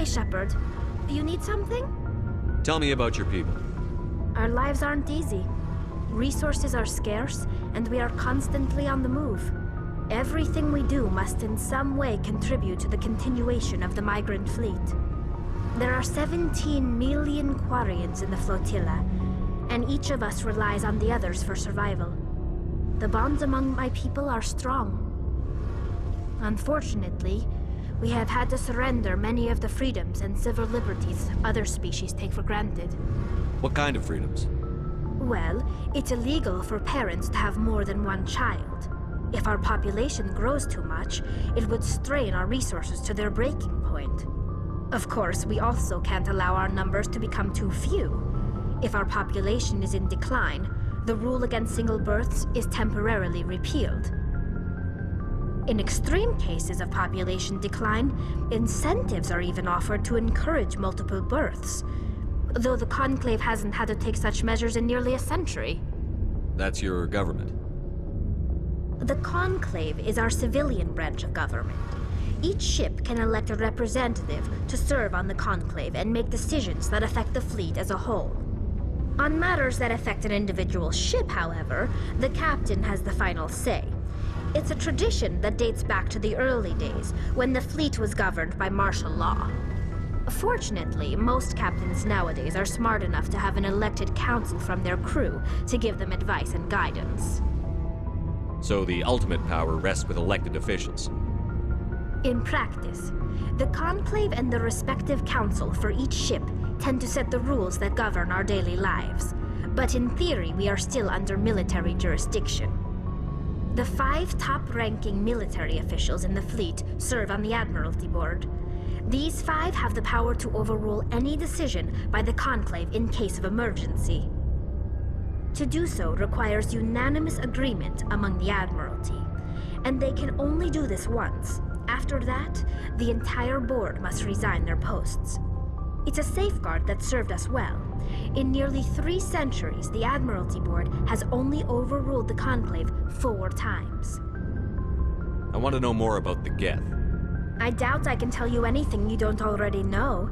Hey, Shepard. You need something? Tell me about your people. Our lives aren't easy. Resources are scarce, and we are constantly on the move. Everything we do must in some way contribute to the continuation of the migrant fleet. There are 17 million Quarians in the flotilla, and each of us relies on the others for survival. The bonds among my people are strong. Unfortunately, we have had to surrender many of the freedoms and civil liberties other species take for granted. What kind of freedoms? Well, it's illegal for parents to have more than one child. If our population grows too much, it would strain our resources to their breaking point. Of course, we also can't allow our numbers to become too few. If our population is in decline, the rule against single births is temporarily repealed. In extreme cases of population decline, incentives are even offered to encourage multiple births, though the Conclave hasn't had to take such measures in nearly a century. That's your government? The Conclave is our civilian branch of government. Each ship can elect a representative to serve on the Conclave and make decisions that affect the fleet as a whole. On matters that affect an individual ship, however, the captain has the final say. It's a tradition that dates back to the early days, when the fleet was governed by martial law. Fortunately, most captains nowadays are smart enough to have an elected council from their crew to give them advice and guidance. So the ultimate power rests with elected officials? In practice, the Conclave and the respective council for each ship tend to set the rules that govern our daily lives. But in theory, we are still under military jurisdiction. The 5 top-ranking military officials in the fleet serve on the Admiralty Board. These 5 have the power to overrule any decision by the Conclave in case of emergency. To do so requires unanimous agreement among the Admiralty, and they can only do this once. After that, the entire board must resign their posts. It's a safeguard that served us well. In nearly 3 centuries, the Admiralty Board has only overruled the Conclave 4 times. I want to know more about the Geth. I doubt I can tell you anything you don't already know.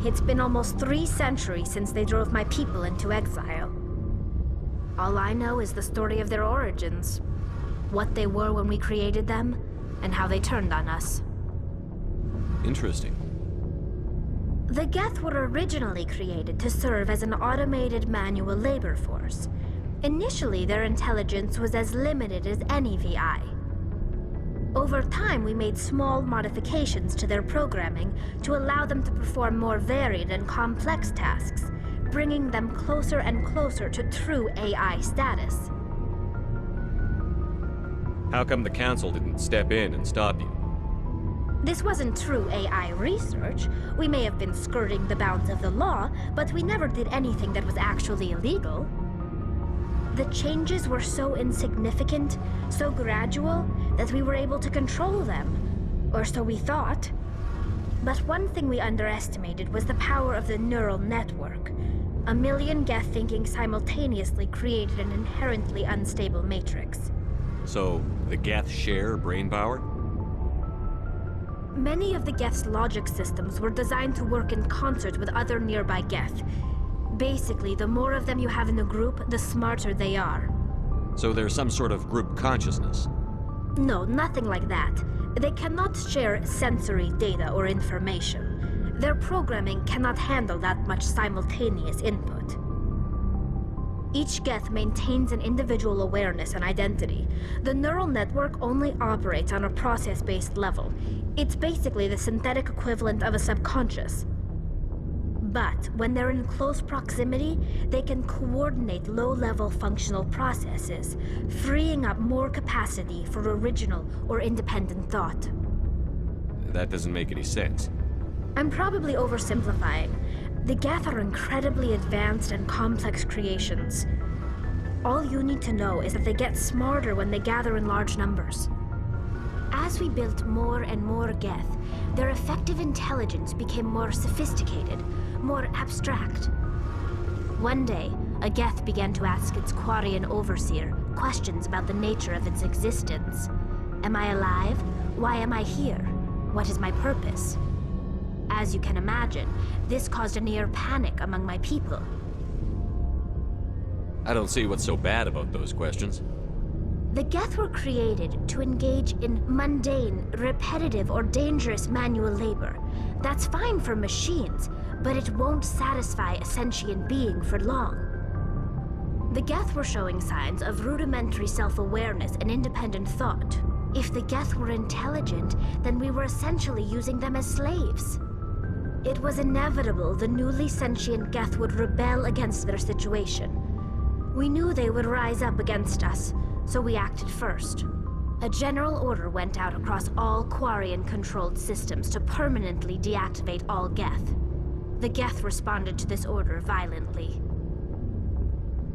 It's been almost 3 centuries since they drove my people into exile. All I know is the story of their origins, what they were when we created them, and how they turned on us. Interesting. The Geth were originally created to serve as an automated manual labor force. Initially, their intelligence was as limited as any VI. Over time, we made small modifications to their programming to allow them to perform more varied and complex tasks, bringing them closer and closer to true AI status. How come the Council didn't step in and stop you? This wasn't true AI research. We may have been skirting the bounds of the law, but we never did anything that was actually illegal. The changes were so insignificant, so gradual, that we were able to control them. Or so we thought. But one thing we underestimated was the power of the neural network. A million Geth thinking simultaneously created an inherently unstable matrix. So, the Geth share brain power? Many of the Geth's logic systems were designed to work in concert with other nearby Geth. Basically, the more of them you have in a group, the smarter they are. So there's some sort of group consciousness? No, nothing like that. They cannot share sensory data or information. Their programming cannot handle that much simultaneous input. Each Geth maintains an individual awareness and identity. The neural network only operates on a process-based level. It's basically the synthetic equivalent of a subconscious. But when they're in close proximity, they can coordinate low-level functional processes, freeing up more capacity for original or independent thought. That doesn't make any sense. I'm probably oversimplifying. The Geth are incredibly advanced and complex creations. All you need to know is that they get smarter when they gather in large numbers. As we built more and more Geth, their effective intelligence became more sophisticated, more abstract. One day, a Geth began to ask its Quarian overseer questions about the nature of its existence. Am I alive? Why am I here? What is my purpose? As you can imagine, this caused a near panic among my people. I don't see what's so bad about those questions. The Geth were created to engage in mundane, repetitive, or dangerous manual labor. That's fine for machines, but it won't satisfy a sentient being for long. The Geth were showing signs of rudimentary self-awareness and independent thought. If the Geth were intelligent, then we were essentially using them as slaves. It was inevitable the newly sentient Geth would rebel against their situation. We knew they would rise up against us, so we acted first. A general order went out across all Quarian-controlled systems to permanently deactivate all Geth. The Geth responded to this order violently.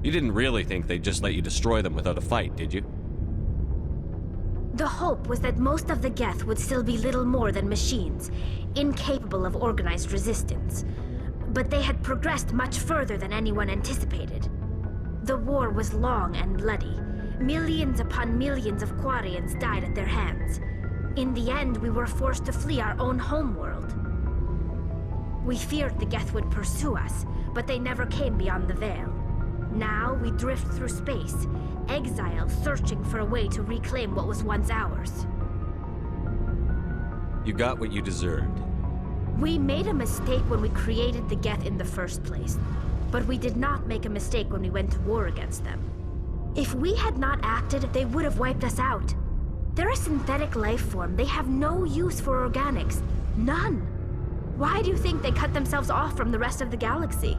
You didn't really think they'd just let you destroy them without a fight, did you? The hope was that most of the Geth would still be little more than machines, incapable of organized resistance. But they had progressed much further than anyone anticipated. The war was long and bloody. Millions upon millions of Quarians died at their hands. In the end, we were forced to flee our own homeworld. We feared the Geth would pursue us, but they never came beyond the Veil. Now we drift through space, exile searching for a way to reclaim what was once ours. You got what you deserved. We made a mistake when we created the Geth in the first place, but we did not make a mistake when we went to war against them. If we had not acted, they would have wiped us out. They're a synthetic life form. They have no use for organics. None. Why do you think they cut themselves off from the rest of the galaxy?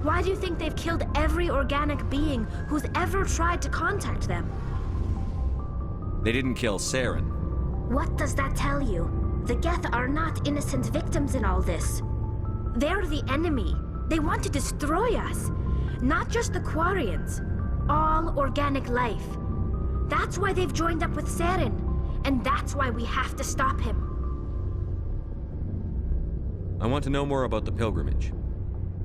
Why do you think they've killed every organic being who's ever tried to contact them? They didn't kill Saren. What does that tell you? The Geth are not innocent victims in all this. They're the enemy. They want to destroy us. Not just the Quarians. All organic life. That's why they've joined up with Saren. And that's why we have to stop him. I want to know more about the pilgrimage.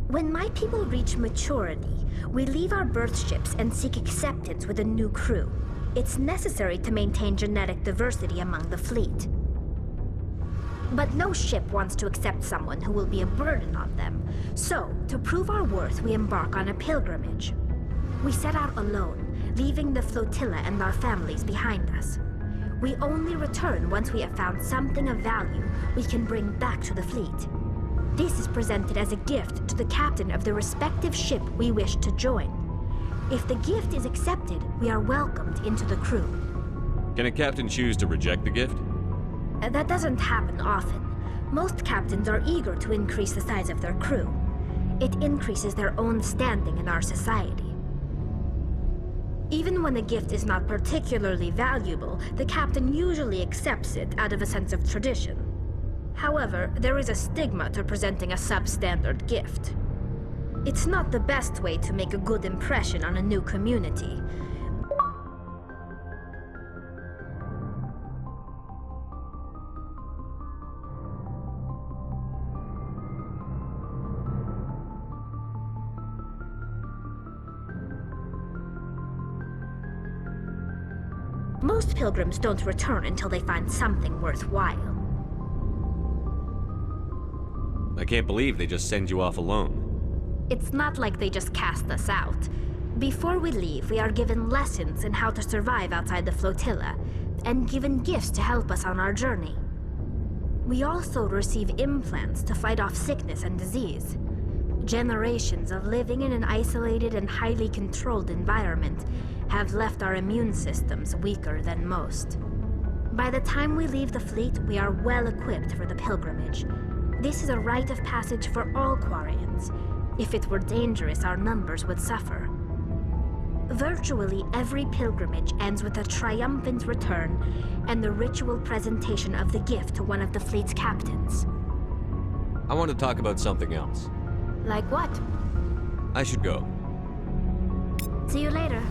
When my people reach maturity, we leave our birth ships and seek acceptance with a new crew. It's necessary to maintain genetic diversity among the fleet. But no ship wants to accept someone who will be a burden on them. So, to prove our worth, we embark on a pilgrimage. We set out alone, leaving the flotilla and our families behind us. We only return once we have found something of value we can bring back to the fleet. This is presented as a gift to the captain of the respective ship we wish to join. If the gift is accepted, we are welcomed into the crew. Can a captain choose to reject the gift? That doesn't happen often. Most captains are eager to increase the size of their crew. It increases their own standing in our society. Even when the gift is not particularly valuable, the captain usually accepts it out of a sense of tradition. However, there is a stigma to presenting a substandard gift. It's not the best way to make a good impression on a new community. Most pilgrims don't return until they find something worthwhile. I can't believe they just send you off alone. It's not like they just cast us out. Before we leave, we are given lessons in how to survive outside the flotilla, and given gifts to help us on our journey. We also receive implants to fight off sickness and disease. Generations of living in an isolated and highly controlled environment have left our immune systems weaker than most. By the time we leave the fleet, we are well equipped for the pilgrimage. This is a rite of passage for all Quarians. If it were dangerous, our numbers would suffer. Virtually every pilgrimage ends with a triumphant return and the ritual presentation of the gift to one of the fleet's captains. I want to talk about something else. Like what? I should go. See you later.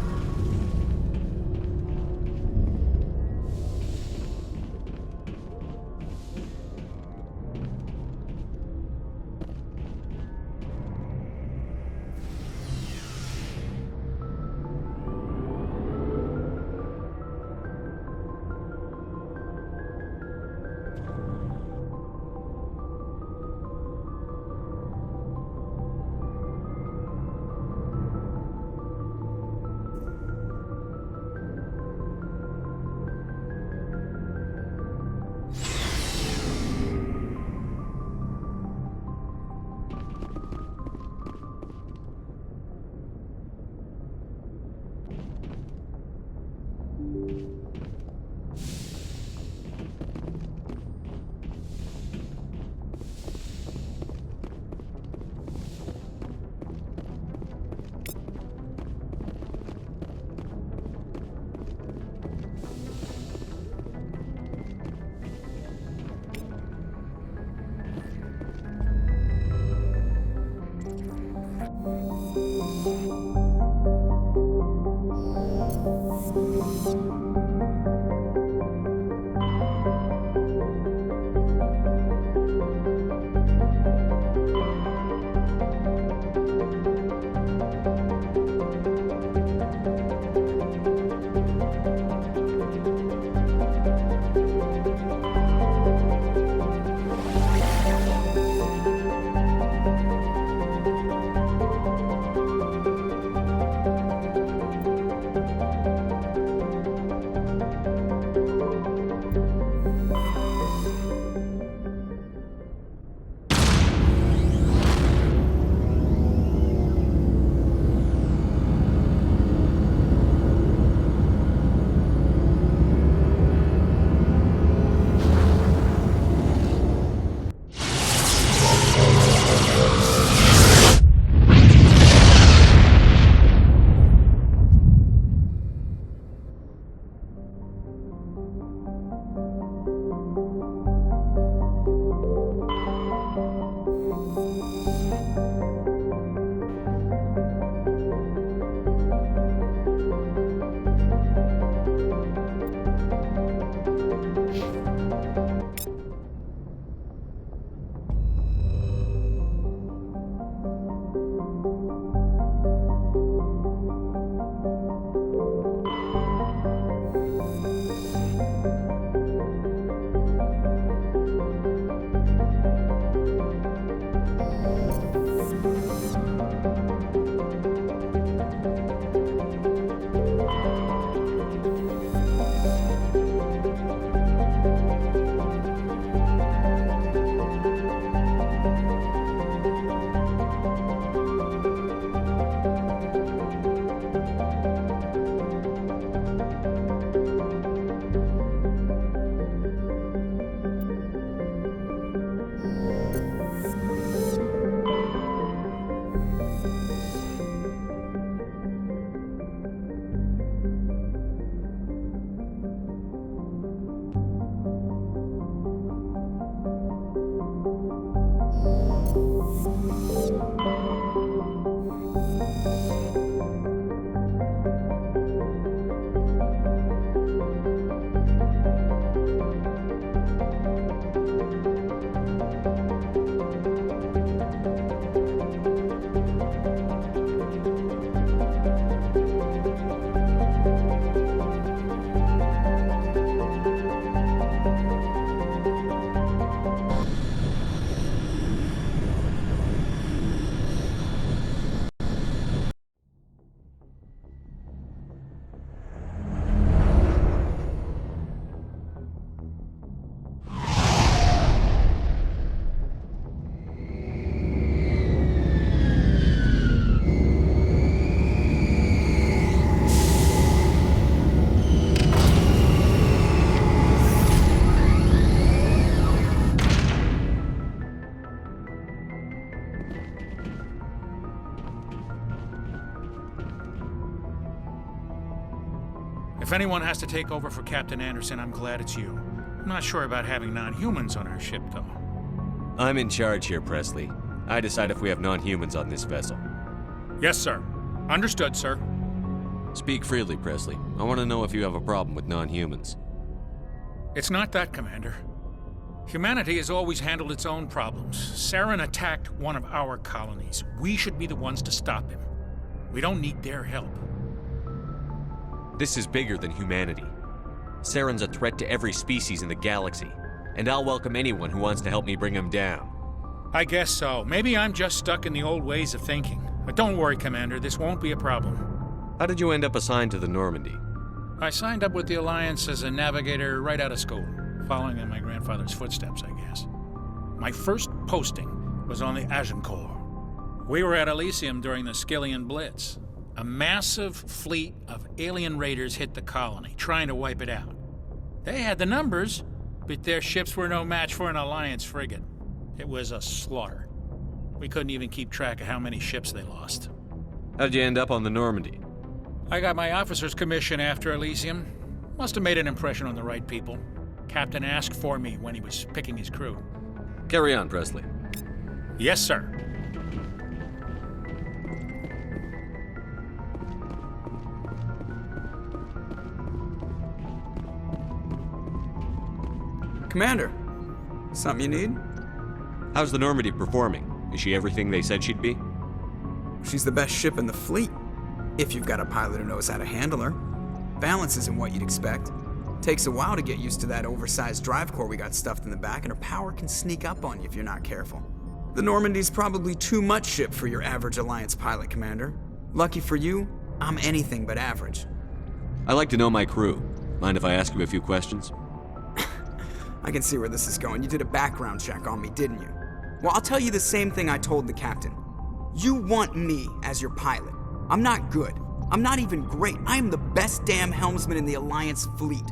If anyone has to take over for Captain Anderson, I'm glad it's you. I'm not sure about having non-humans on our ship, though. I'm in charge here, Presley. I decide if we have non-humans on this vessel. Yes, sir. Understood, sir. Speak freely, Presley. I want to know if you have a problem with non-humans. It's not that, Commander. Humanity has always handled its own problems. Saren attacked one of our colonies. We should be the ones to stop him. We don't need their help. This is bigger than humanity. Saren's a threat to every species in the galaxy, and I'll welcome anyone who wants to help me bring him down. I guess so. Maybe I'm just stuck in the old ways of thinking. But don't worry, Commander. This won't be a problem. How did you end up assigned to the Normandy? I signed up with the Alliance as a navigator right out of school, following in my grandfather's footsteps, I guess. My first posting was on the Agincourt. We were at Elysium during the Skillian Blitz. A massive fleet of alien raiders hit the colony, trying to wipe it out. They had the numbers, but their ships were no match for an Alliance frigate. It was a slaughter. We couldn't even keep track of how many ships they lost. How'd you end up on the Normandy? I got my officer's commission after Elysium. Must have made an impression on the right people. Captain asked for me when he was picking his crew. Carry on, Presley. Yes, sir. Commander, something you need? How's the Normandy performing? Is she everything they said she'd be? She's the best ship in the fleet, if you've got a pilot who knows how to handle her. Balance isn't what you'd expect. Takes a while to get used to that oversized drive core we got stuffed in the back, and her power can sneak up on you if you're not careful. The Normandy's probably too much ship for your average Alliance pilot, Commander. Lucky for you, I'm anything but average. I like to know my crew. Mind if I ask you a few questions? I can see where this is going. You did a background check on me, didn't you? Well, I'll tell you the same thing I told the captain. You want me as your pilot. I'm not good. I'm not even great. I am the best damn helmsman in the Alliance fleet.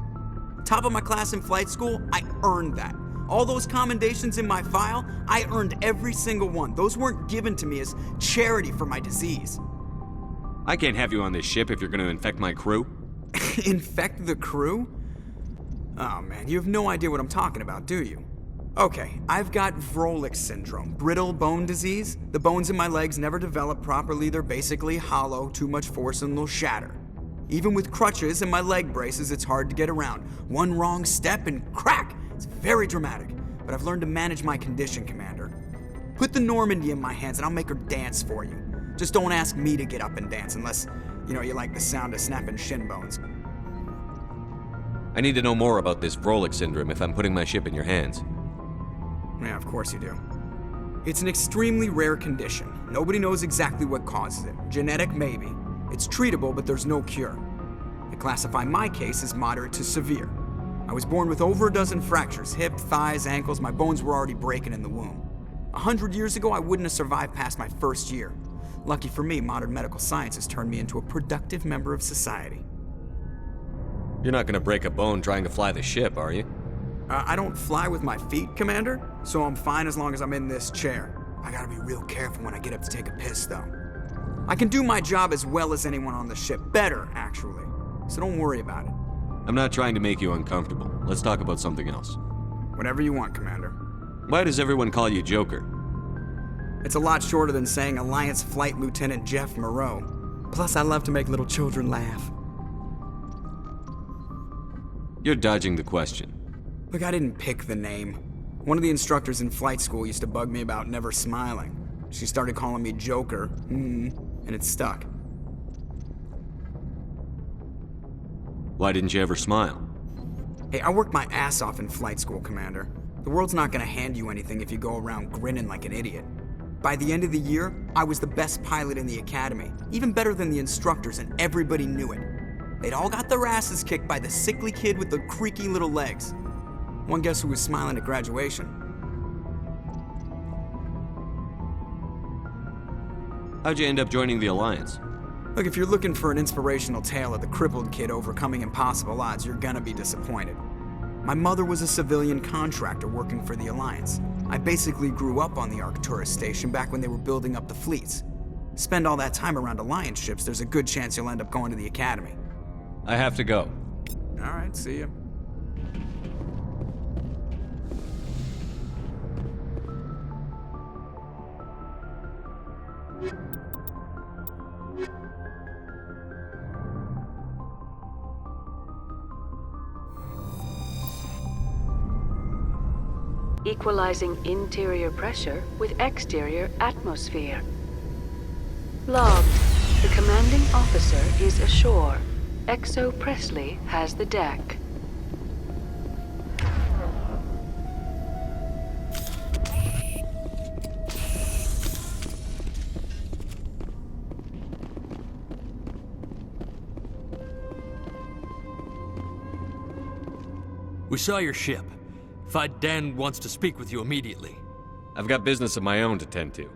Top of my class in flight school, I earned that. All those commendations in my file, I earned every single one. Those weren't given to me as charity for my disease. I can't have you on this ship if you're going to infect my crew. Infect the crew? Oh man, you have no idea what I'm talking about, do you? Okay, I've got Vrolik syndrome, brittle bone disease. The bones in my legs never develop properly, they're basically hollow, too much force and they'll shatter. Even with crutches and my leg braces, it's hard to get around. One wrong step and crack! It's very dramatic, but I've learned to manage my condition, Commander. Put the Normandy in my hands and I'll make her dance for you. Just don't ask me to get up and dance unless, you like the sound of snapping shin bones. I need to know more about this Vrolik syndrome if I'm putting my ship in your hands. Yeah, of course you do. It's an extremely rare condition. Nobody knows exactly what causes it. Genetic, maybe. It's treatable, but there's no cure. They classify my case as moderate to severe. I was born with over a dozen fractures, hip, thighs, ankles. My bones were already breaking in the womb. 100 years ago, I wouldn't have survived past my first year. Lucky for me, modern medical science has turned me into a productive member of society. You're not gonna break a bone trying to fly the ship, are you? I don't fly with my feet, Commander, so I'm fine as long as I'm in this chair. I gotta be real careful when I get up to take a piss, though. I can do my job as well as anyone on the ship. Better, actually. So don't worry about it. I'm not trying to make you uncomfortable. Let's talk about something else. Whatever you want, Commander. Why does everyone call you Joker? It's a lot shorter than saying Alliance Flight Lieutenant Jeff Moreau. Plus, I love to make little children laugh. You're dodging the question. Look, I didn't pick the name. One of the instructors in flight school used to bug me about never smiling. She started calling me Joker, and it stuck. Why didn't you ever smile? Hey, I worked my ass off in flight school, Commander. The world's not gonna hand you anything if you go around grinning like an idiot. By the end of the year, I was the best pilot in the academy, even better than the instructors, and everybody knew it. They'd all got their asses kicked by the sickly kid with the creaky little legs. One guess who was smiling at graduation? How'd you end up joining the Alliance? Look, if you're looking for an inspirational tale of the crippled kid overcoming impossible odds, you're gonna be disappointed. My mother was a civilian contractor working for the Alliance. I basically grew up on the Arcturus station back when they were building up the fleets. Spend all that time around Alliance ships, there's a good chance you'll end up going to the Academy. I have to go. All right, see ya. Equalizing interior pressure with exterior atmosphere. Logged. The commanding officer is ashore. Exo Presley has the deck. We saw your ship. Fight Dan wants to speak with you immediately. I've got business of my own to tend to.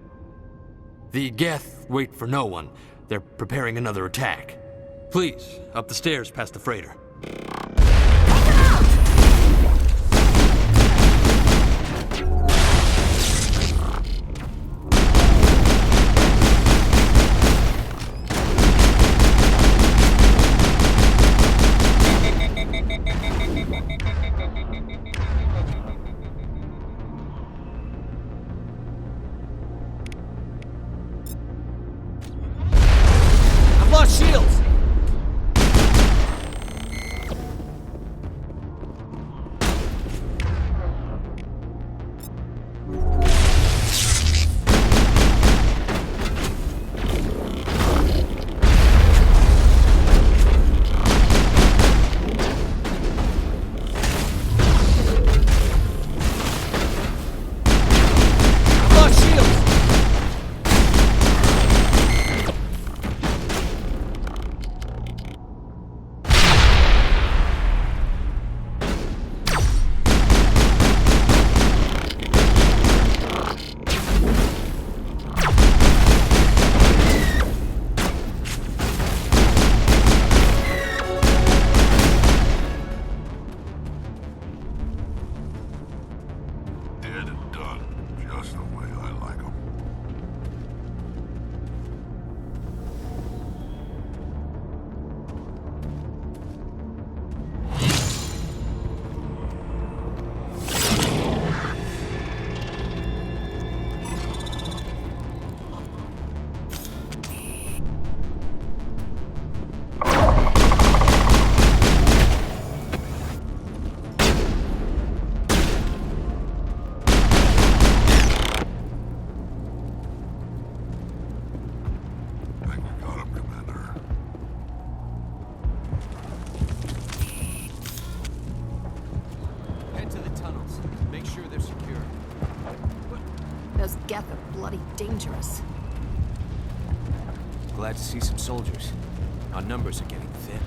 The Geth wait for no one. They're preparing another attack. Please, up the stairs past the freighter. I've lost shields! into the tunnels. Make sure they're secure. Those Geth are bloody dangerous. Glad to see some soldiers. Our numbers are getting thin.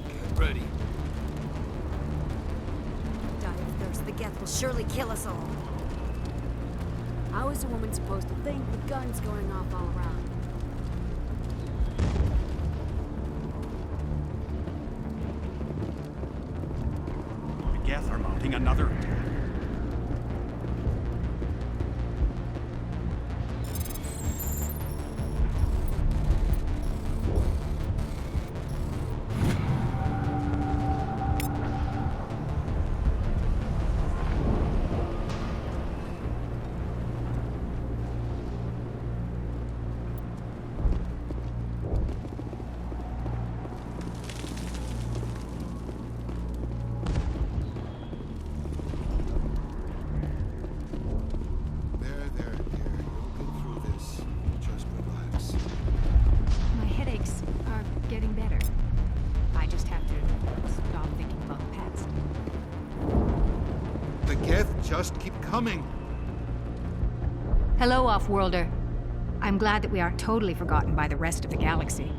Get ready. Die of thirst. The Geth will surely kill us all. How is a woman supposed to think with guns going off all around? The Geth are mounting another attack. My headaches are getting better. I just have to stop thinking about the past. The Geth just keep coming. Hello, Off-Worlder. I'm glad that we aren't totally forgotten by the rest of the galaxy.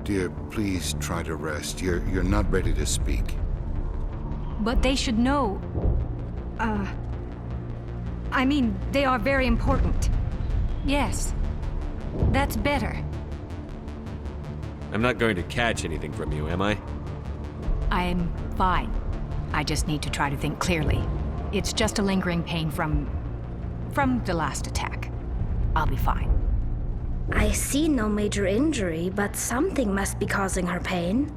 Dear, please try to rest. You're not ready to speak. But they should know... I mean, they are very important. Yes. That's better. I'm not going to catch anything from you, am I? I'm fine. I just need to try to think clearly. It's just a lingering pain from the last attack. I'll be fine. I see no major injury, but something must be causing her pain.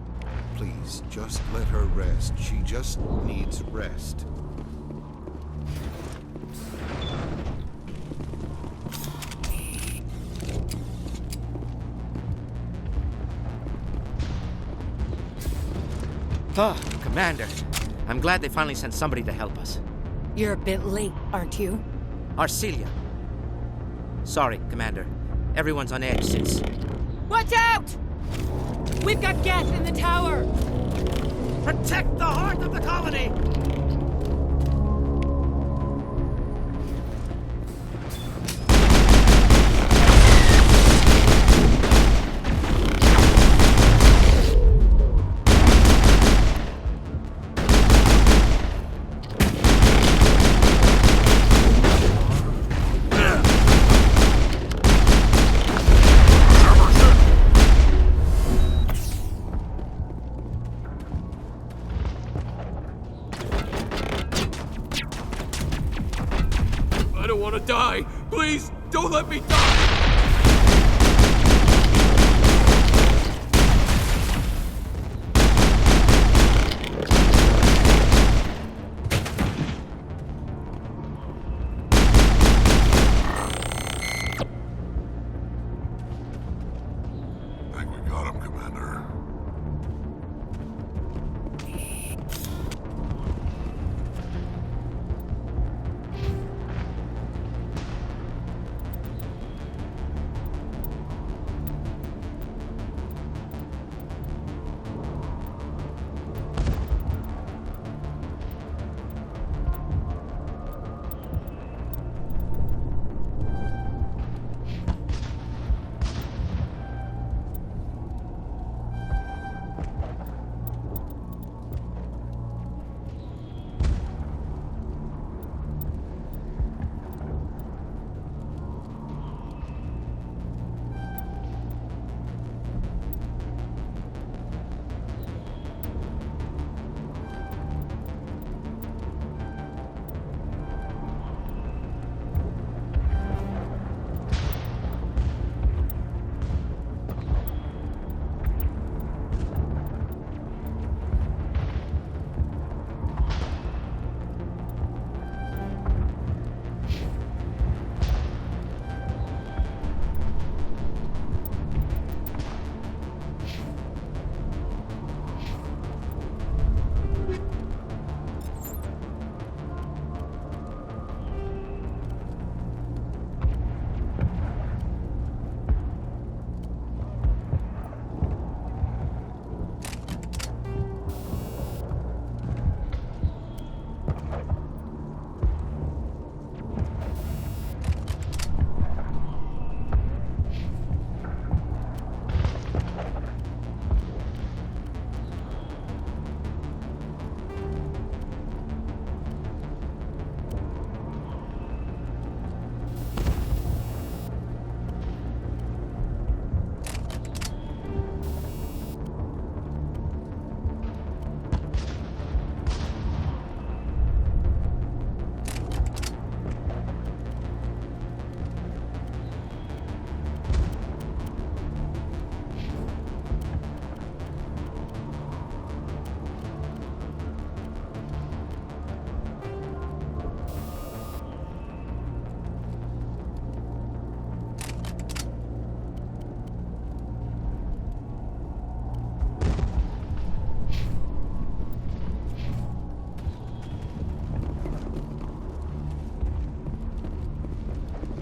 Please, just let her rest. She just needs rest. Oh, Commander. I'm glad they finally sent somebody to help us. You're a bit late, aren't you? Arcelia. Sorry, Commander. Everyone's on edge since... Watch out! We've got Geth in the tower! Protect the heart of the colony! I don't want to die! Please, don't let me die! I think we got him, Commander.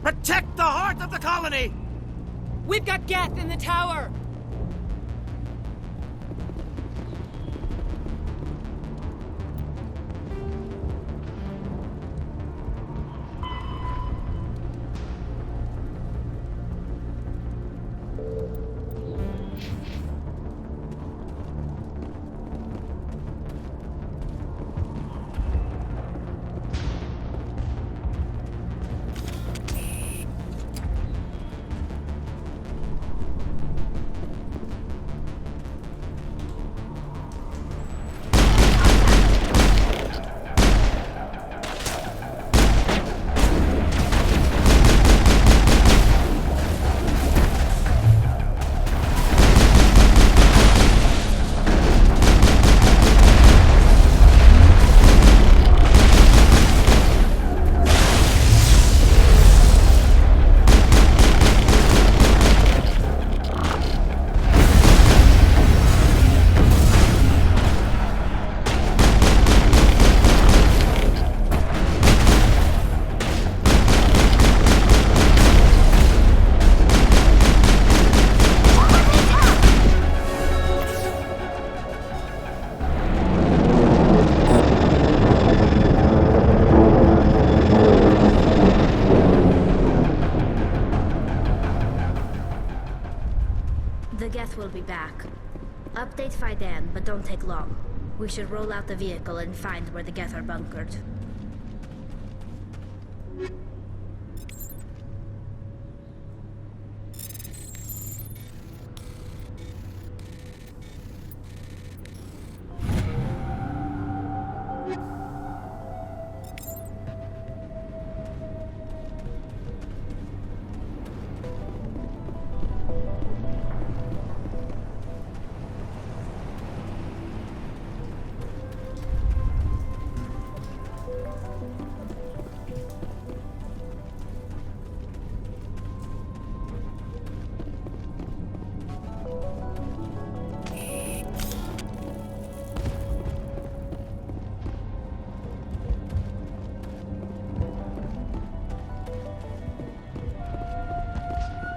Protect the heart of the colony! We've got Geth in the tower! The Geth will be back. Update Fidan, but don't take long. We should roll out the vehicle and find where the Geth are bunkered.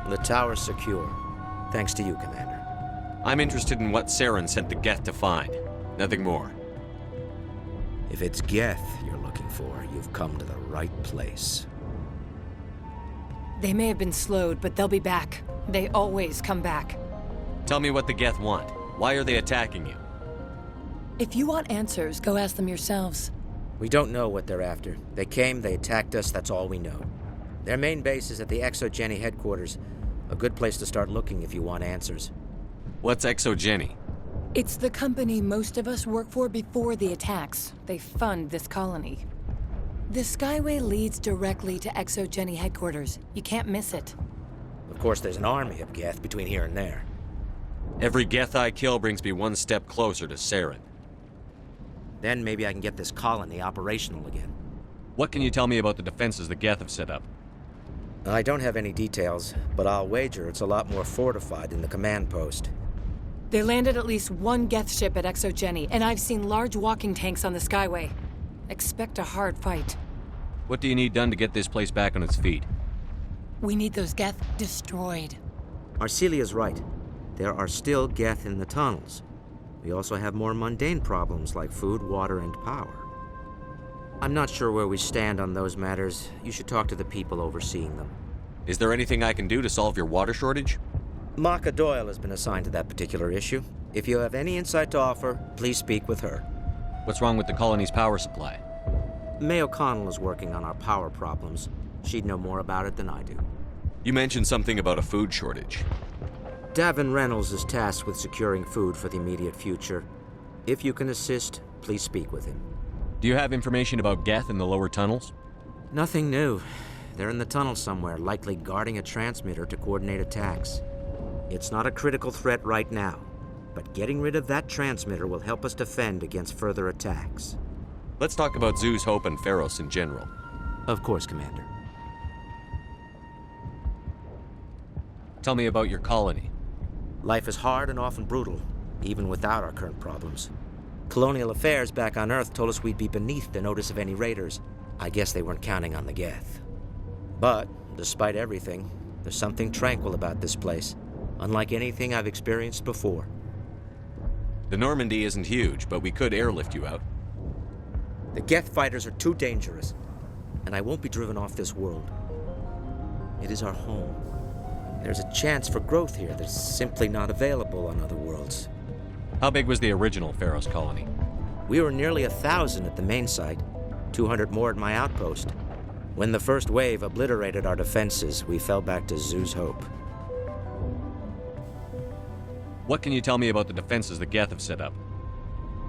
The tower's secure. Thanks to you, Commander. I'm interested in what Saren sent the Geth to find. Nothing more. If it's Geth you're looking for, you've come to the right place. They may have been slowed, but they'll be back. They always come back. Tell me what the Geth want. Why are they attacking you? If you want answers, go ask them yourselves. We don't know what they're after. They came, they attacked us, that's all we know. Their main base is at the ExoGeni headquarters. A good place to start looking if you want answers. What's ExoGeni? It's the company most of us work for before the attacks. They fund this colony. The Skyway leads directly to ExoGeni headquarters. You can't miss it. Of course, there's an army of Geth between here and there. Every Geth I kill brings me one step closer to Saren. Then maybe I can get this colony operational again. What can you tell me about the defenses the Geth have set up? I don't have any details, but I'll wager it's a lot more fortified than the command post. They landed at least one Geth ship at ExoGeni, and I've seen large walking tanks on the Skyway. Expect a hard fight. What do you need done to get this place back on its feet? We need those Geth destroyed. Arcelia's right. There are still Geth in the tunnels. We also have more mundane problems like food, water, and power. I'm not sure where we stand on those matters. You should talk to the people overseeing them. Is there anything I can do to solve your water shortage? Maka Doyle has been assigned to that particular issue. If you have any insight to offer, please speak with her. What's wrong with the colony's power supply? May O'Connell is working on our power problems. She'd know more about it than I do. You mentioned something about a food shortage. Davin Reynolds is tasked with securing food for the immediate future. If you can assist, please speak with him. Do you have information about Geth in the lower tunnels? Nothing new. They're in the tunnel somewhere, likely guarding a transmitter to coordinate attacks. It's not a critical threat right now, but getting rid of that transmitter will help us defend against further attacks. Let's talk about Zoo's Hope and Feros in general. Of course, Commander. Tell me about your colony. Life is hard and often brutal, even without our current problems. Colonial affairs back on Earth told us we'd be beneath the notice of any raiders. I guess they weren't counting on the Geth. But despite everything, there's something tranquil about this place, unlike anything I've experienced before. The Normandy isn't huge, but we could airlift you out. The Geth fighters are too dangerous, and I won't be driven off this world. It is our home. There's a chance for growth here that's simply not available on other worlds. How big was the original Feros colony? We were nearly 1,000 at the main site, 200 more at my outpost. When the first wave obliterated our defenses, we fell back to Zoo's Hope. What can you tell me about the defenses the Geth have set up?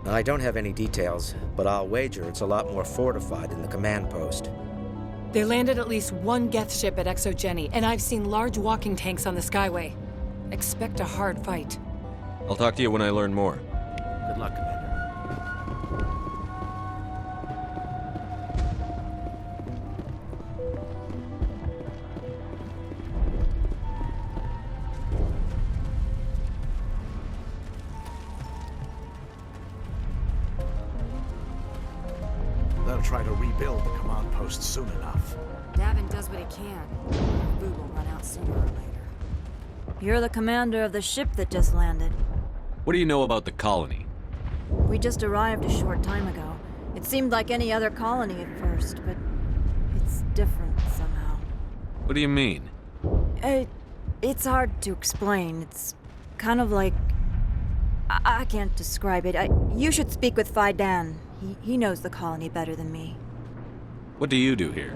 I don't have any details, but I'll wager it's a lot more fortified than the command post. They landed at least one Geth ship at Exogeny, and I've seen large walking tanks on the Skyway. Expect a hard fight. I'll talk to you when I learn more. Good luck, Commander. They'll try to rebuild the command post soon enough. Davin does what he can. Food will run out sooner or later. You're the commander of the ship that just landed. What do you know about the colony? We just arrived a short time ago. It seemed like any other colony at first, but it's different somehow. What do you mean? It's hard to explain. It's kind of like... I can't describe it. You should speak with Faidan. He knows the colony better than me. What do you do here?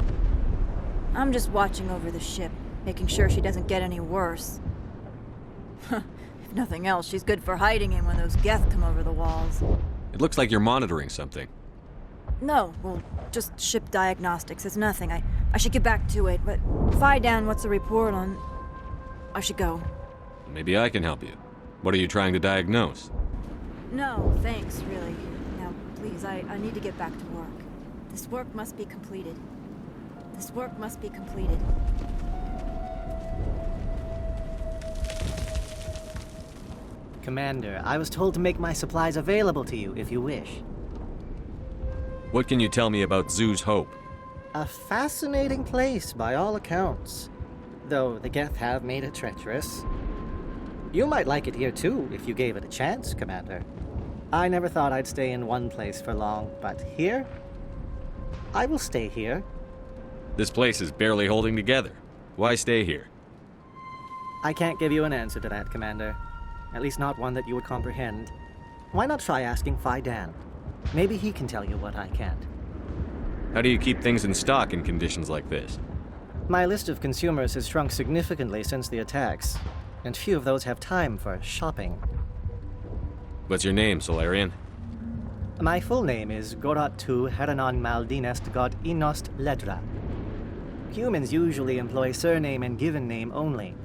I'm just watching over the ship, making sure she doesn't get any worse. If nothing else, she's good for hiding in when those Geth come over the walls. It looks like you're monitoring something. No, well, just ship diagnostics. It's nothing. I should get back to it, but Faidan, what's the report on... I should go. Maybe I can help you. What are you trying to diagnose? No, thanks, really. Now, please, I need to get back to work. This work must be completed. This work must be completed. Commander, I was told to make my supplies available to you if you wish. What can you tell me about Zoo's Hope? A fascinating place by all accounts, though the Geth have made it treacherous. You might like it here too if you gave it a chance, Commander. I never thought I'd stay in one place for long, but here? I will stay here. This place is barely holding together. Why stay here? I can't give you an answer to that, Commander. At least not one that you would comprehend. Why not try asking Faidan? Maybe he can tell you what I can't. How do you keep things in stock in conditions like this? My list of consumers has shrunk significantly since the attacks, and few of those have time for shopping. What's your name, Solarian? My full name is Gorat-tu Heranon Maldinest God Inost Ledra. Humans usually employ surname and given name only.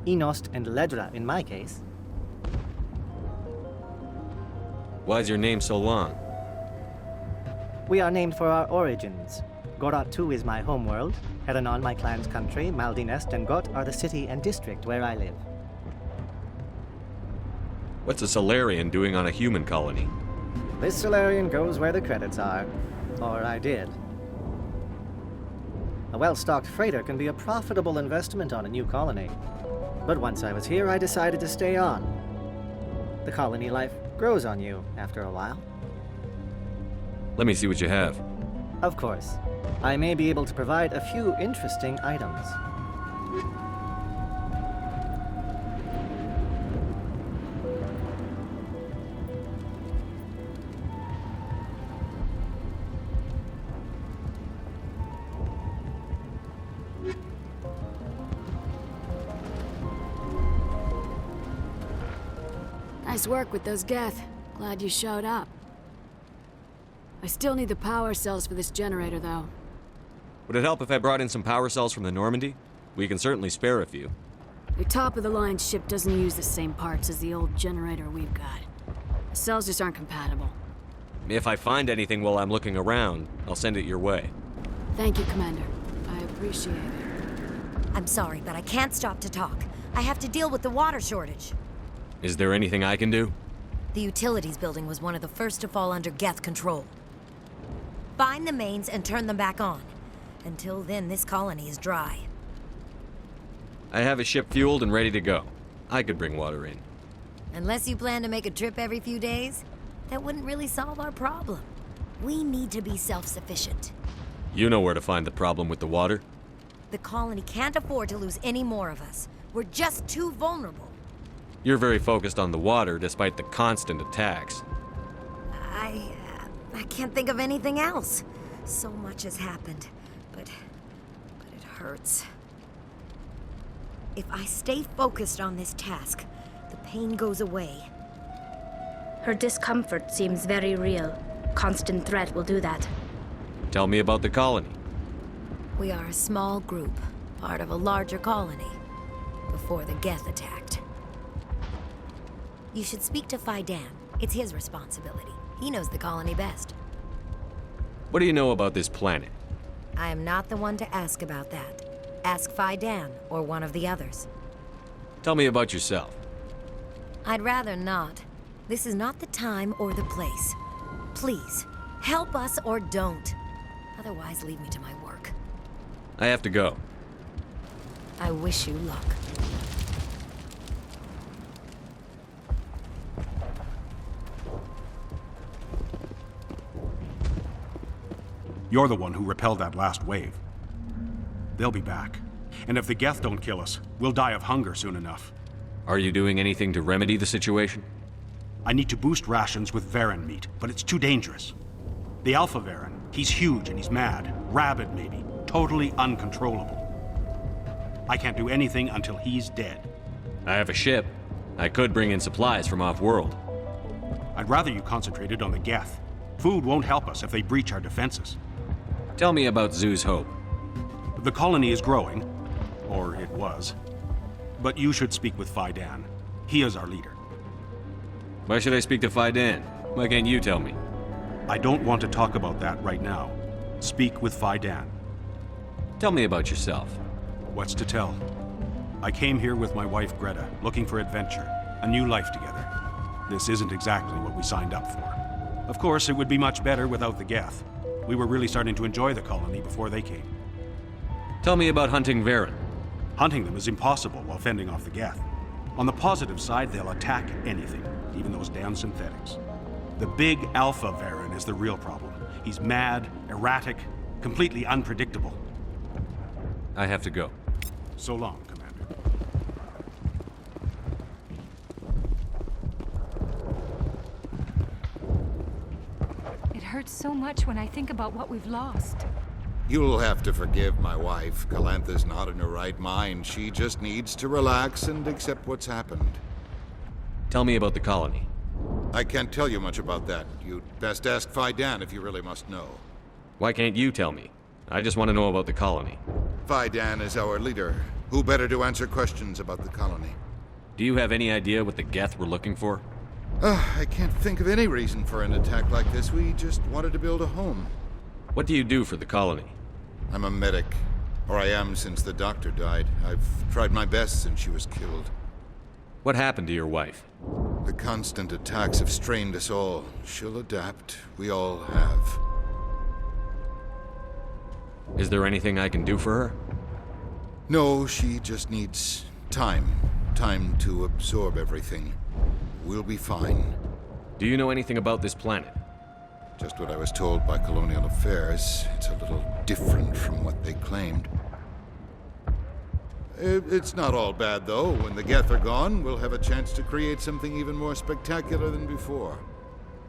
Inost and Ledra in my case. Why's your name so long? We are named for our origins. Gorat-tu is my homeworld, Heranon my clan's country, Maldinest and Got are the city and district where I live. What's a Solarian doing on a human colony? This Solarian goes where the credits are. Or I did. A well-stocked freighter can be a profitable investment on a new colony. But once I was here, I decided to stay on. The colony life grows on you after a while. Let me see what you have. Of course. I may be able to provide a few interesting items. Nice work with those Geth. Glad you showed up. I still need the power cells for this generator, though. Would it help if I brought in some power cells from the Normandy? We can certainly spare a few. Your top-of-the-line ship doesn't use the same parts as the old generator we've got. The cells just aren't compatible. If I find anything while I'm looking around, I'll send it your way. Thank you, Commander. I appreciate it. I'm sorry, but I can't stop to talk. I have to deal with the water shortage. Is there anything I can do? The utilities building was one of the first to fall under Geth control. Find the mains and turn them back on. Until then, this colony is dry. I have a ship fueled and ready to go. I could bring water in. Unless you plan to make a trip every few days, that wouldn't really solve our problem. We need to be self-sufficient. You know where to find the problem with the water? The colony can't afford to lose any more of us. We're just too vulnerable. You're very focused on the water despite the constant attacks. I can't think of anything else. So much has happened, but it hurts. If I stay focused on this task, the pain goes away. Her discomfort seems very real. Constant threat will do that. Tell me about the colony. We are a small group, part of a larger colony, before the Geth attacked. You should speak to Faidan. It's his responsibility. He knows the colony best. What do you know about this planet? I am not the one to ask about that. Ask Faidan or one of the others. Tell me about yourself. I'd rather not. This is not the time or the place. Please, help us or don't. Otherwise, leave me to my work. I have to go. I wish you luck. You're the one who repelled that last wave. They'll be back. And if the Geth don't kill us, we'll die of hunger soon enough. Are you doing anything to remedy the situation? I need to boost rations with Varen meat, but it's too dangerous. The Alpha Varen, he's huge and he's mad. Rabid, maybe. Totally uncontrollable. I can't do anything until he's dead. I have a ship. I could bring in supplies from off-world. I'd rather you concentrated on the Geth. Food won't help us if they breach our defenses. Tell me about Zoo's Hope. The colony is growing, or it was. But you should speak with Faidan. He is our leader. Why should I speak to Faidan? Why can't you tell me? I don't want to talk about that right now. Speak with Faidan. Tell me about yourself. What's to tell? I came here with my wife Greta, looking for adventure, a new life together. This isn't exactly what we signed up for. Of course, it would be much better without the Geth. We were really starting to enjoy the colony before they came. Tell me about hunting Varen. Hunting them is impossible while fending off the Geth. On the positive side, they'll attack anything, even those damn synthetics. The big Alpha Varen is the real problem. He's mad, erratic, completely unpredictable. I have to go. So long, Commander. It hurts so much when I think about what we've lost. You'll have to forgive my wife. Calantha's not in her right mind. She just needs to relax and accept what's happened. Tell me about the colony. I can't tell you much about that. You'd best ask Faidan if you really must know. Why can't you tell me? I just want to know about the colony. Faidan is our leader. Who better to answer questions about the colony? Do you have any idea what the Geth were looking for? I can't think of any reason for an attack like this. We just wanted to build a home. What do you do for the colony? I'm a medic. Or I am since the doctor died. I've tried my best since she was killed. What happened to your wife? The constant attacks have strained us all. She'll adapt. We all have. Is there anything I can do for her? No, she just needs time. Time to absorb everything. We'll be fine. Do you know anything about this planet? Just what I was told by Colonial Affairs. It's a little different from what they claimed. It's not all bad, though. When the Geth are gone, we'll have a chance to create something even more spectacular than before.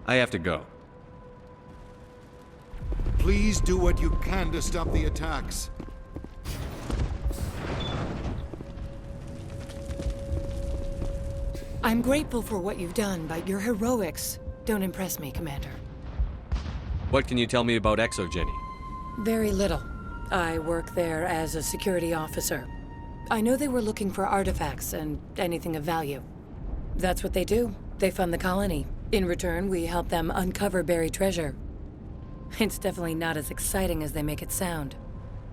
I have to go. Please do what you can to stop the attacks. I'm grateful for what you've done, but your heroics don't impress me, Commander. What can you tell me about ExoGeni? Very little. I work there as a security officer. I know they were looking for artifacts and anything of value. That's what they do. They fund the colony. In return, we help them uncover buried treasure. It's definitely not as exciting as they make it sound.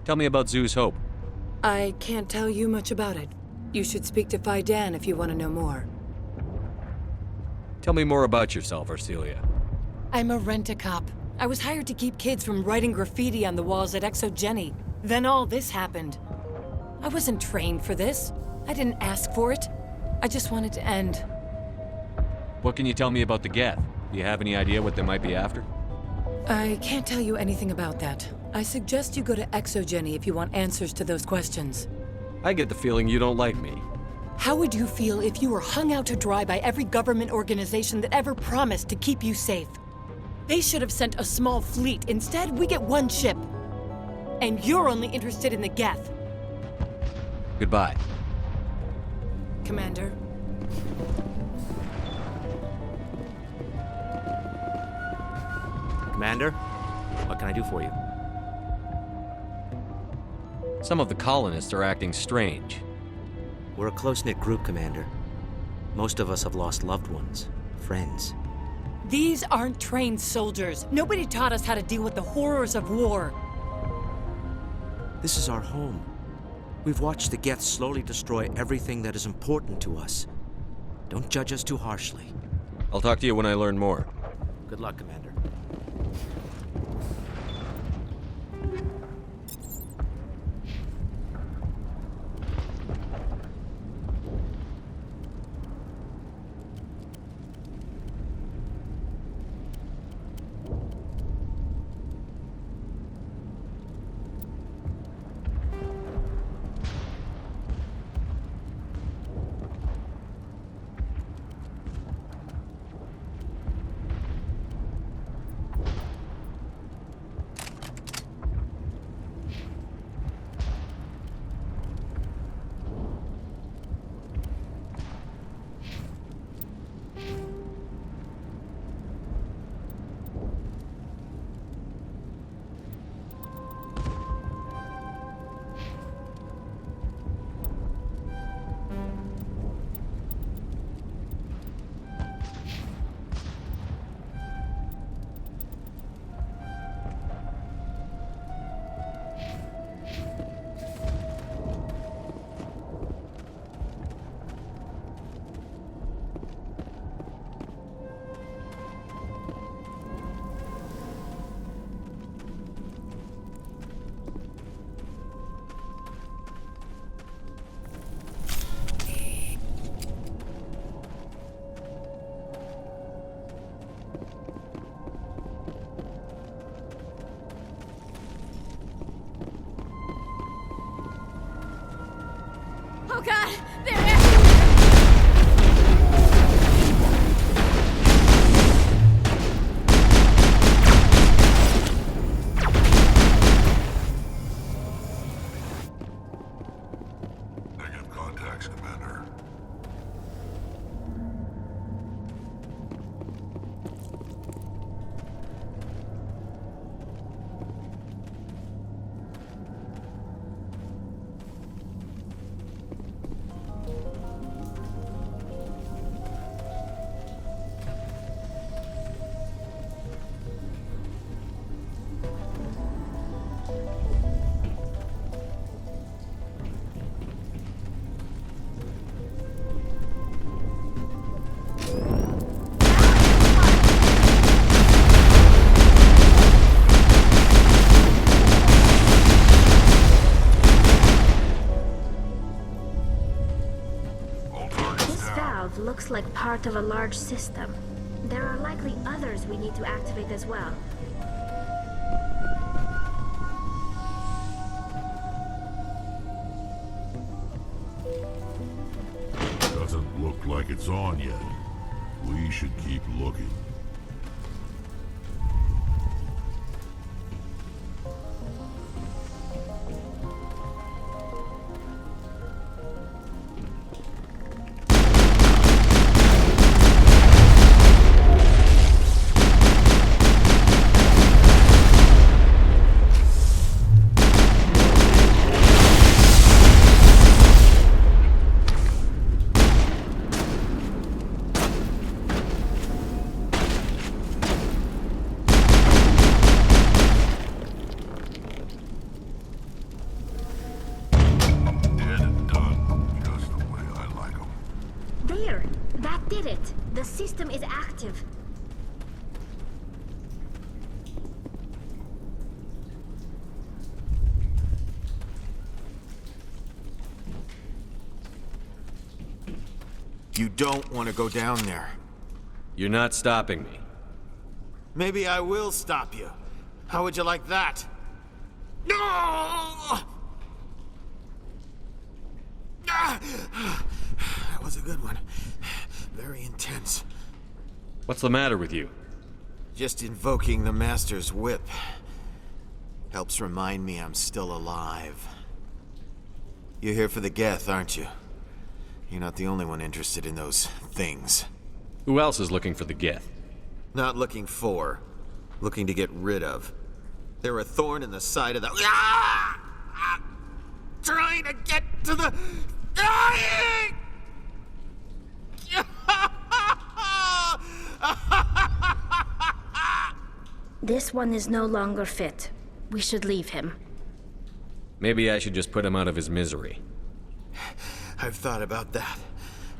Tell me about Zoo's Hope. I can't tell you much about it. You should speak to Faidan if you want to know more. Tell me more about yourself, Arcelia. I'm a rent-a-cop. I was hired to keep kids from writing graffiti on the walls at ExoGeni. Then all this happened. I wasn't trained for this. I didn't ask for it. I just wanted to end. What can you tell me about the Geth? Do you have any idea what they might be after? I can't tell you anything about that. I suggest you go to Exogeny if you want answers to those questions. I get the feeling you don't like me. How would you feel if you were hung out to dry by every government organization that ever promised to keep you safe? They should have sent a small fleet. Instead, we get one ship. And you're only interested in the Geth. Goodbye. Commander. Commander, what can I do for you? Some of the colonists are acting strange. We're a close-knit group, Commander. Most of us have lost loved ones, friends. These aren't trained soldiers. Nobody taught us how to deal with the horrors of war. This is our home. We've watched the Geth slowly destroy everything that is important to us. Don't judge us too harshly. I'll talk to you when I learn more. Good luck, Commander. Oh god! They're everywhere! Negative contacts, Commander. Looks like part of a large system. There are likely others we need to activate as well. Doesn't look like it's on yet. We should keep looking. You don't want to go down there. You're not stopping me. Maybe I will stop you. How would you like that? No! That was a good one. Very intense. What's the matter with you? Just invoking the Master's whip helps remind me I'm still alive. You're here for the Geth, aren't you? You're not the only one interested in those things. Who else is looking for the Geth? Not looking for. Looking to get rid of. They're a thorn in the side of the... Ah! Ah! Trying to get to the... Dying! This one is no longer fit. We should leave him. Maybe I should just put him out of his misery. I've thought about that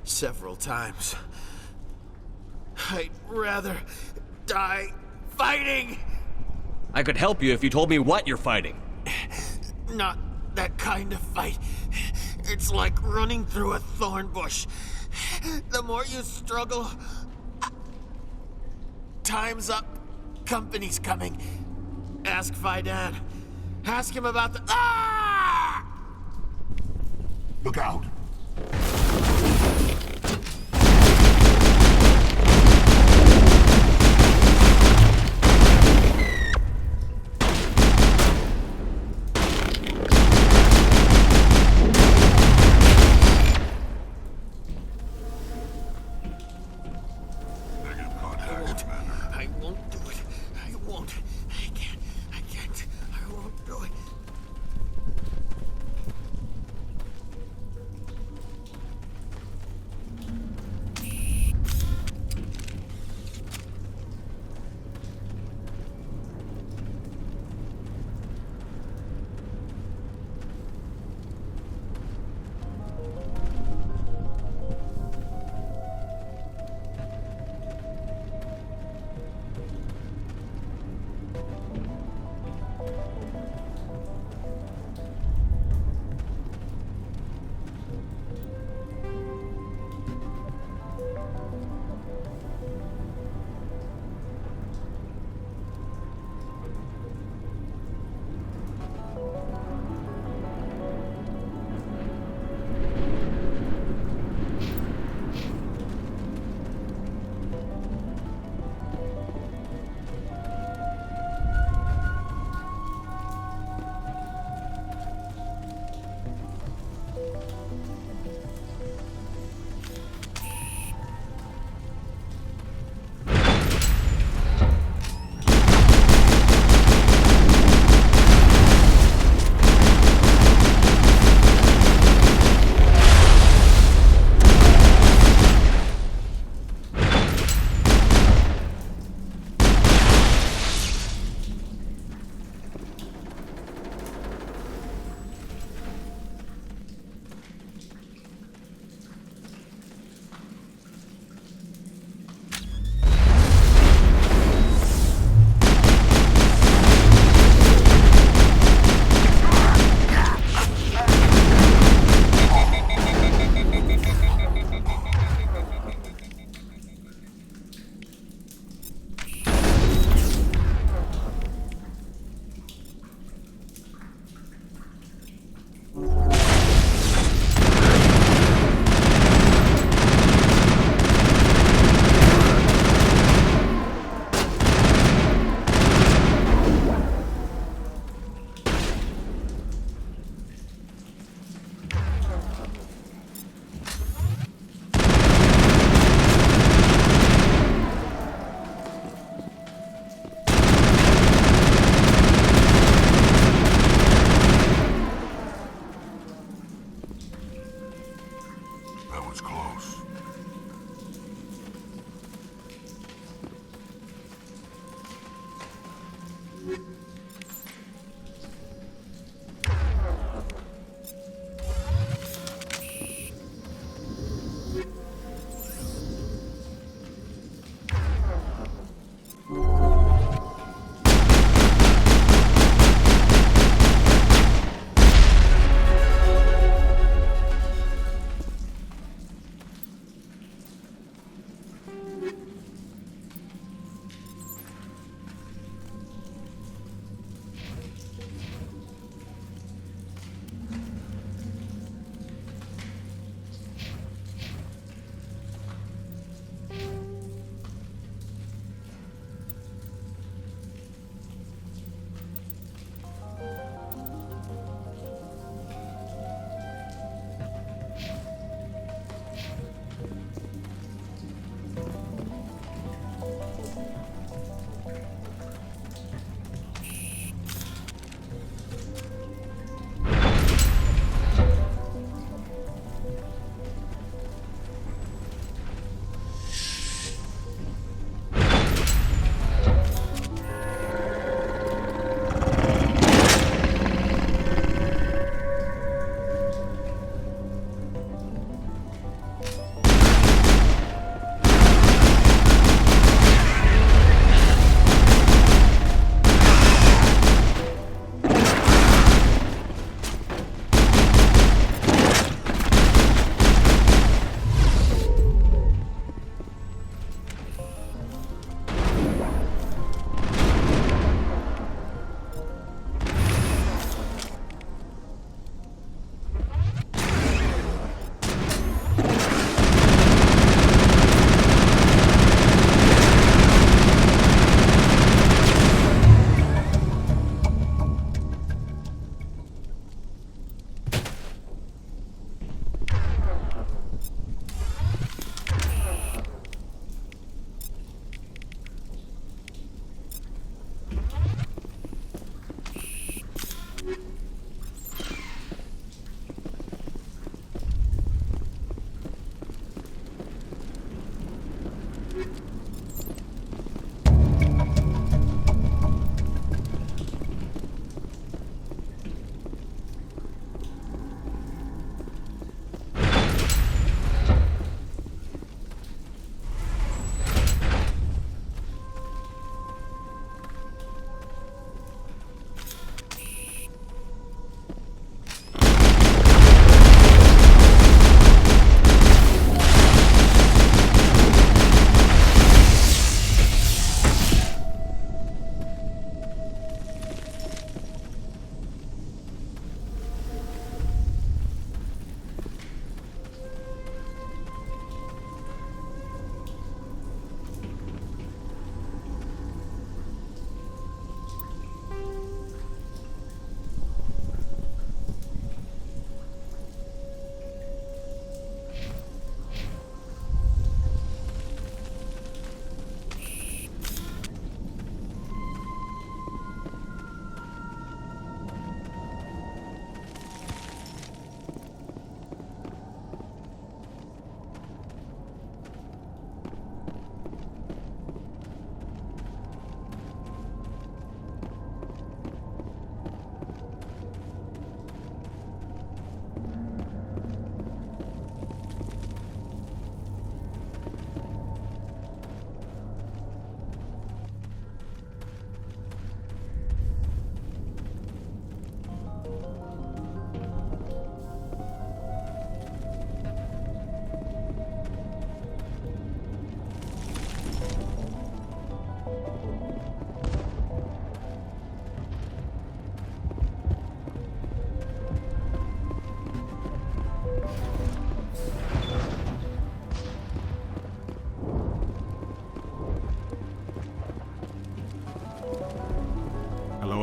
several times. I'd rather die fighting. I could help you if you told me what you're fighting. Not that kind of fight. It's like running through a thorn bush. The more you struggle... Time's up. Company's coming. Ask Faidan. Ask him about the... Ah! Look out! I won't do it. I won't. I can't. I won't do it.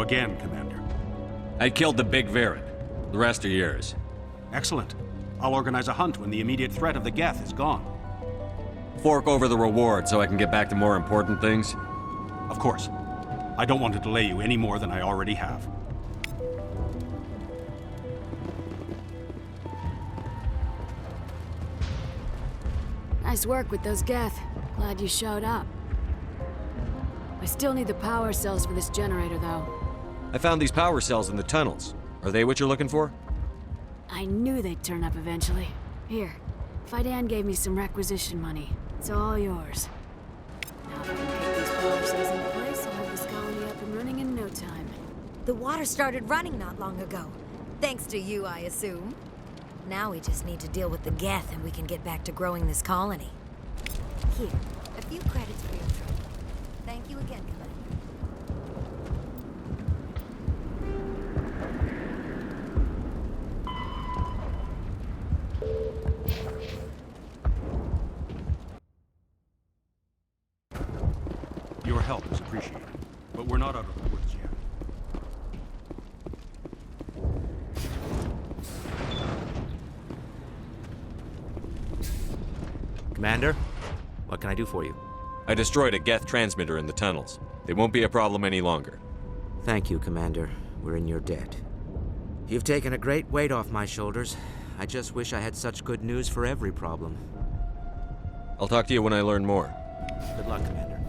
again, Commander. I killed the big Varen. The rest are yours. Excellent. I'll organize a hunt when the immediate threat of the Geth is gone. Fork over the reward so I can get back to more important things? Of course. I don't want to delay you any more than I already have. Nice work with those Geth. Glad you showed up. I still need the power cells for this generator, though. I found these power cells in the tunnels. Are they what you're looking for? I knew they'd turn up eventually. Here, Fidan gave me some requisition money. It's all yours. Now if I can get these power cells into place, I'll have this colony up and running in no time. The water started running not long ago. Thanks to you, I assume. Now we just need to deal with the Geth and we can get back to growing this colony. Here, a few credits for your trouble. Thank you again, Commander. Your help is appreciated, but we're not out of the woods yet. Commander, what can I do for you? I destroyed a Geth transmitter in the tunnels. They won't be a problem any longer. Thank you, Commander. We're in your debt. You've taken a great weight off my shoulders. I just wish I had such good news for every problem. I'll talk to you when I learn more. Good luck, Commander.